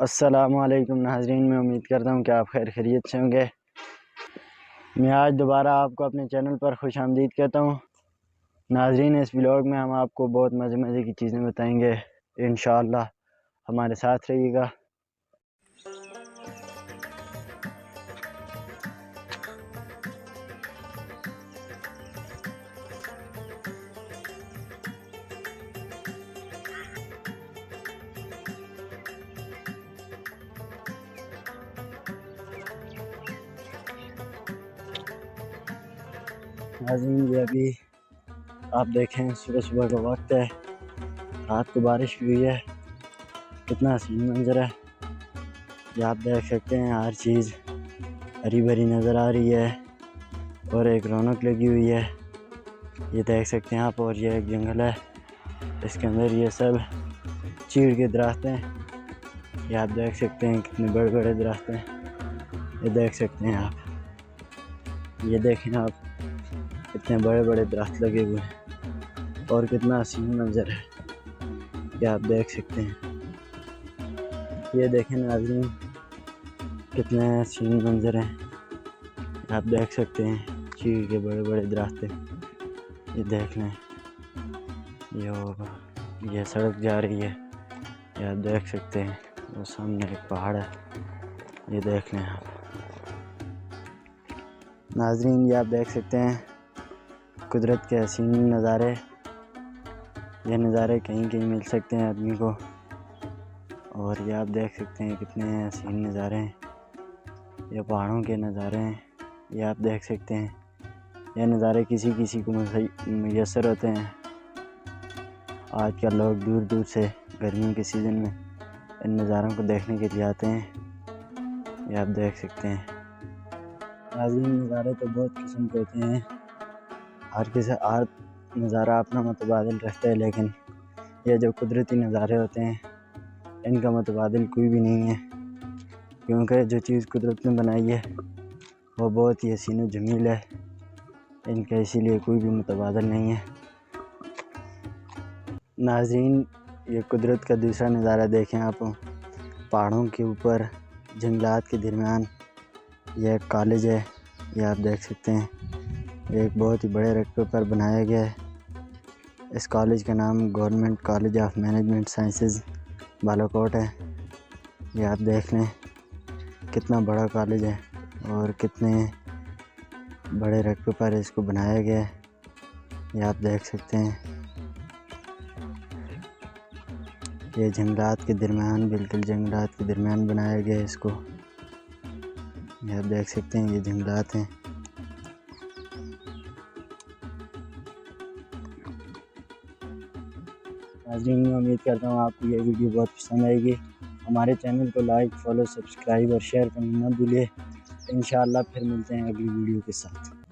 अस्सलामुअलैकुम नाज़रीन, मैं उम्मीद करता हूँ कि आप खैर खैरियत से होंगे। मैं आज दोबारा आपको अपने चैनल पर खुश आमदीद कहता हूँ। नाज़रीन, इस व्लॉग में हम आपको बहुत मज़े मज़े की चीज़ें बताएंगे। इंशाअल्लाह हमारे साथ रहिएगा। नाज़रीन, ये अभी आप देखें सुबह सुबह का वक्त है, रात को बारिश हुई है, कितना हसीन मंजर है। ये आप देख सकते हैं, हर चीज़ हरी भरी नज़र आ रही है और एक रौनक लगी हुई है। ये देख सकते हैं आप, और ये एक जंगल है, इसके अंदर ये सब चीड़ के दरख्त हैं। ये आप देख सकते हैं कितने बड़े बड़े दरख्त हैं। ये देख सकते हैं आप, ये देखें आप, कितने बड़े बड़े दरख्त लगे हुए हैं और कितना हसीन मंजर है। ये आप देख सकते हैं। ये देखें नाज़रीन, कितने हसीन मंजर हैं। आप देख सकते हैं चीड़ के बड़े बड़े दरख्त हैं। ये देख लें, ये सड़क जा रही है। ये आप देख सकते हैं, वो सामने एक पहाड़ है। ये देख लें आप नाज़रीन, ये आप देख सकते हैं कुदरत के हसीन नज़ारे। ये नज़ारे कहीं कहीं मिल सकते हैं आदमी को। और ये आप देख सकते हैं कितने हसीन नज़ारे हैं। ये पहाड़ों के नज़ारे हैं। ये आप देख सकते हैं, ये नज़ारे किसी किसी को मुयस्सर होते हैं। आजकल लोग दूर दूर से गर्मियों के सीज़न में इन नज़ारों को देखने के लिए आते हैं। ये आप देख सकते हैं नाज़रीन, नज़ारे तो बहुत किस्म के होते हैं। हर नज़ारा अपना मुतबादिल रखता है, लेकिन ये जो कुदरती नज़ारे होते हैं इनका मुतबादिल कोई भी नहीं है, क्योंकि जो चीज़ कुदरत ने बनाई है वो बहुत ही हसीन व जमील है। इनका इसीलिए कोई भी मुतबादिल नहीं है। नाज़रीन, ये कुदरत का दूसरा नज़ारा देखें आप, पहाड़ों के ऊपर जंगलात के दरमियान यह एक कॉलेज है। ये आप देख सकते हैं, एक बहुत ही बड़े रकबे पर बनाया गया है। इस कॉलेज का नाम government college of management sciences Balakot है। ये आप देख लें कितना बड़ा कॉलेज है और कितने बड़े रकबे पर इसको बनाया गया है। ये आप देख सकते हैं, ये जंगलात के दरमियान, बिल्कुल जंगलात के दरमियान बनाया गया है इसको। ये आप देख सकते हैं, ये जंगलात हैं। नाज़रीन, मैं उम्मीद करता हूँ आपको ये वीडियो बहुत पसंद आएगी। हमारे चैनल को लाइक, फॉलो, सब्सक्राइब और शेयर करना न भूलिए। इंशाअल्लाह फिर मिलते हैं अगली वीडियो के साथ।